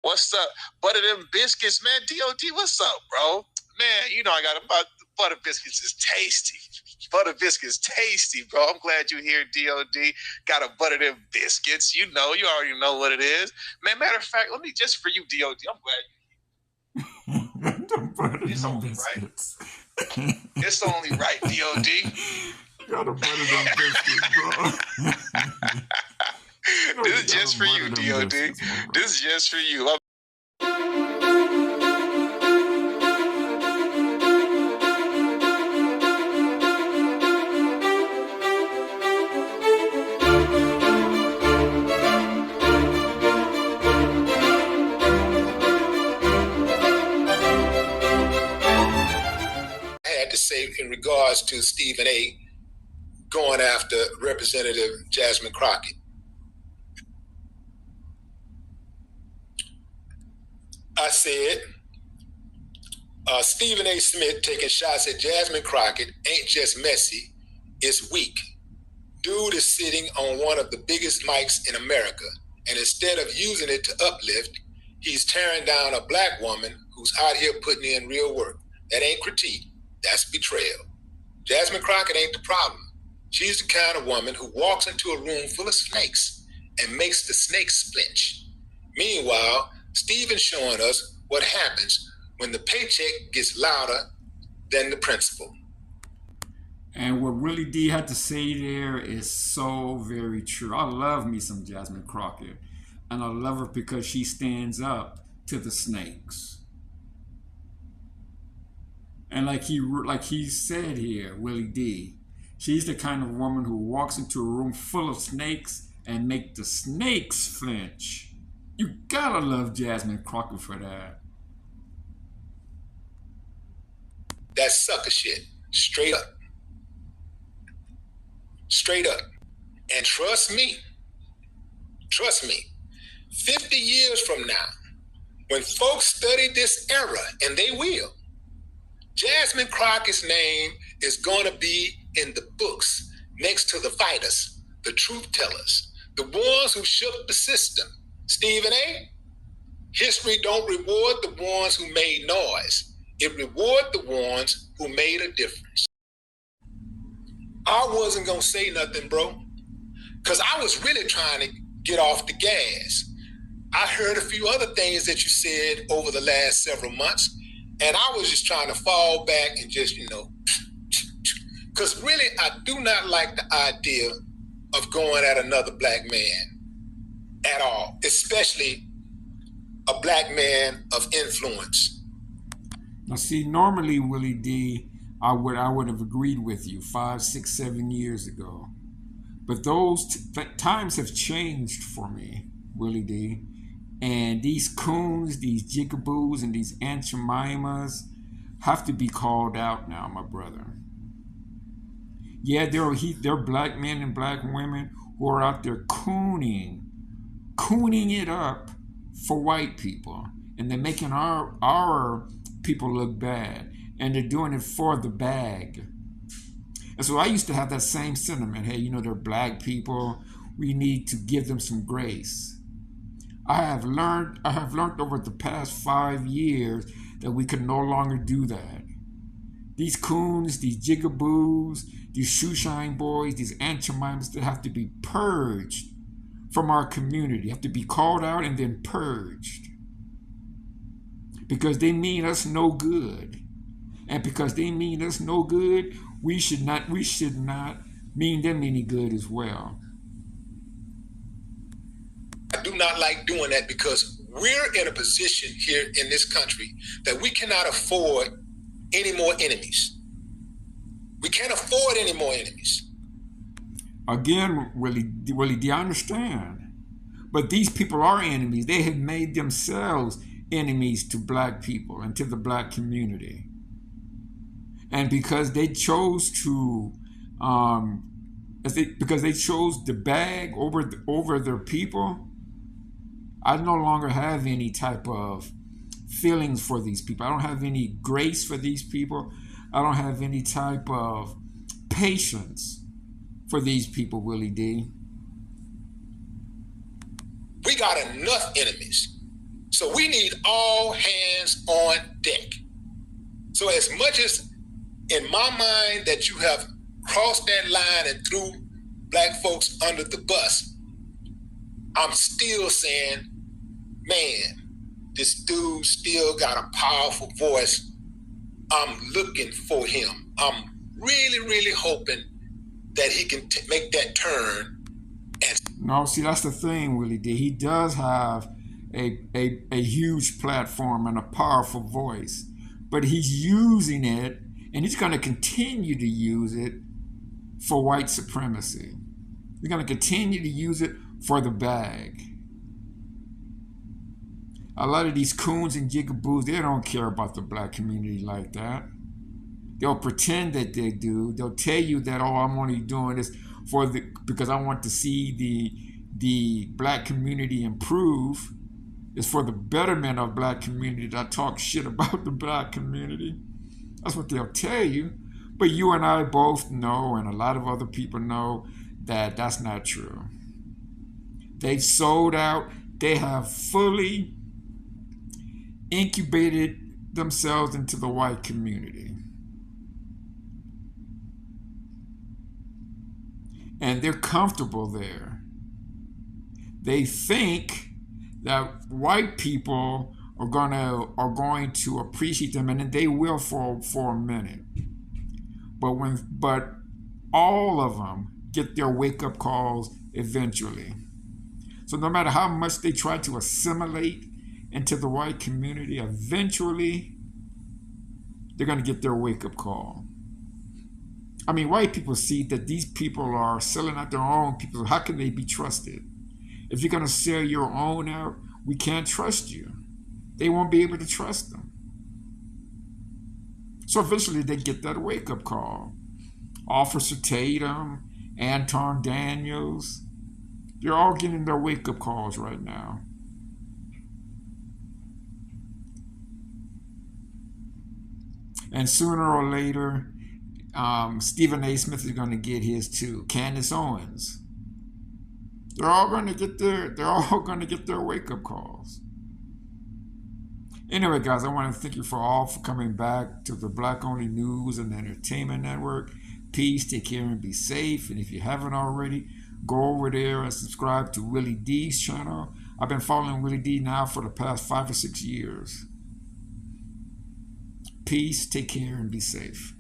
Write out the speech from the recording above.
What's up? Butter them biscuits, man. D.O.D, what's up, bro? Man, you know I got about butter biscuits is tasty. Butter biscuits tasty, bro. I'm glad you're here, D.O.D. Got to butter them biscuits. You know, you already know what it is. Man, matter of fact, let me just for you, D.O.D. I'm glad you're here. It's only biscuits. Right. It's only right, D.O.D. You gotta butter them biscuits, bro. This is just for you, D.O.D. This is just for you. In regards to Stephen A. going after Representative Jasmine Crockett. I said, Stephen A. Smith taking shots at Jasmine Crockett ain't just messy, it's weak. Dude is sitting on one of the biggest mics in America, and instead of using it to uplift, he's tearing down a black woman who's out here putting in real work. That ain't critique. That's betrayal. Jasmine Crockett ain't the problem. She's the kind of woman who walks into a room full of snakes and makes the snakes flinch. Meanwhile, Stephen's showing us what happens when the paycheck gets louder than the principal. And what Willie D had to say there is so very true. I love me some Jasmine Crockett. And I love her because she stands up to the snakes. And like he said here, Willie D, she's the kind of woman who walks into a room full of snakes and make the snakes flinch. You gotta love Jasmine Crockett for that. That's sucker shit. Straight up. Straight up. And trust me, 50 years from now, when folks study this era, and they will, Jasmine Crockett's name is going to be in the books next to the fighters, the truth tellers, the ones who shook the system. Stephen A., history don't reward the ones who made noise. It reward the ones who made a difference. I wasn't going to say nothing, bro, because I was really trying to get off the gas. I heard a few other things that you said over the last several months, and I was just trying to fall back and just, because really I do not like the idea of going at another black man at all, especially a black man of influence. Now see, normally, Willie D, I would have agreed with you 5, 6, 7 years ago. But those times have changed for me, Willie D. And these coons, these jigaboos, and these Aunt Jemimas have to be called out now, my brother. Yeah, there are black men and black women who are out there cooning it up for white people. And they're making our people look bad. And they're doing it for the bag. And so I used to have that same sentiment. Hey, they're black people. We need to give them some grace. I have learned over the past 5 years that we can no longer do that. These coons, these jigaboos, these shoeshine boys, these Aunt Jemimas, they have to be purged from our community, have to be called out and then purged. Because they mean us no good. And because they mean us no good, we should not mean them any good as well. I do not like doing that because we're in a position here in this country that we cannot afford any more enemies. We can't afford any more enemies. Again, Willie D, I understand. But these people are enemies. They have made themselves enemies to black people and to the black community. And because they chose to, because they chose the bag over their people, I no longer have any type of feelings for these people. I don't have any grace for these people. I don't have any type of patience for these people, Willie D. We got enough enemies. So we need all hands on deck. So as much as in my mind that you have crossed that line and threw black folks under the bus, I'm still saying, man, this dude still got a powerful voice. I'm looking for him. I'm really, really hoping that he can make that turn. And no, see, that's the thing, Willie D. He does have a huge platform and a powerful voice, but he's using it, and he's going to continue to use it for white supremacy. He's going to continue to use it for the bag. A lot of these coons and jigaboos, they don't care about the black community like that. They'll pretend that they do. They'll tell you that, oh, I'm only doing this because I want to see the black community improve. It's for the betterment of black community that I talk shit about the black community. That's what they'll tell you. But you and I both know, and a lot of other people know, that that's not true. They've sold out. They have fully incubated themselves into the white community. And they're comfortable there. They think that white people are going to appreciate them, and they will for a minute. But all of them get their wake-up calls eventually. So no matter how much they try to assimilate into the white community, eventually they're going to get their wake-up call. I mean, white people see that these people are selling out their own people. How can they be trusted? If you're going to sell your own out, we can't trust you. They won't be able to trust them. So eventually they get that wake-up call. Officer Tatum, Anton Daniels, they're all getting their wake-up calls right now. And sooner or later, Stephen A. Smith is going to get his too. Candace Owens. They're all going to get their wake-up calls. Anyway, guys, I want to thank you for coming back to the Black Only News and Entertainment Network. Peace, take care, and be safe. And if you haven't already, go over there and subscribe to Willie D's channel. I've been following Willie D now for the past 5 or 6 years. Peace, take care, and be safe.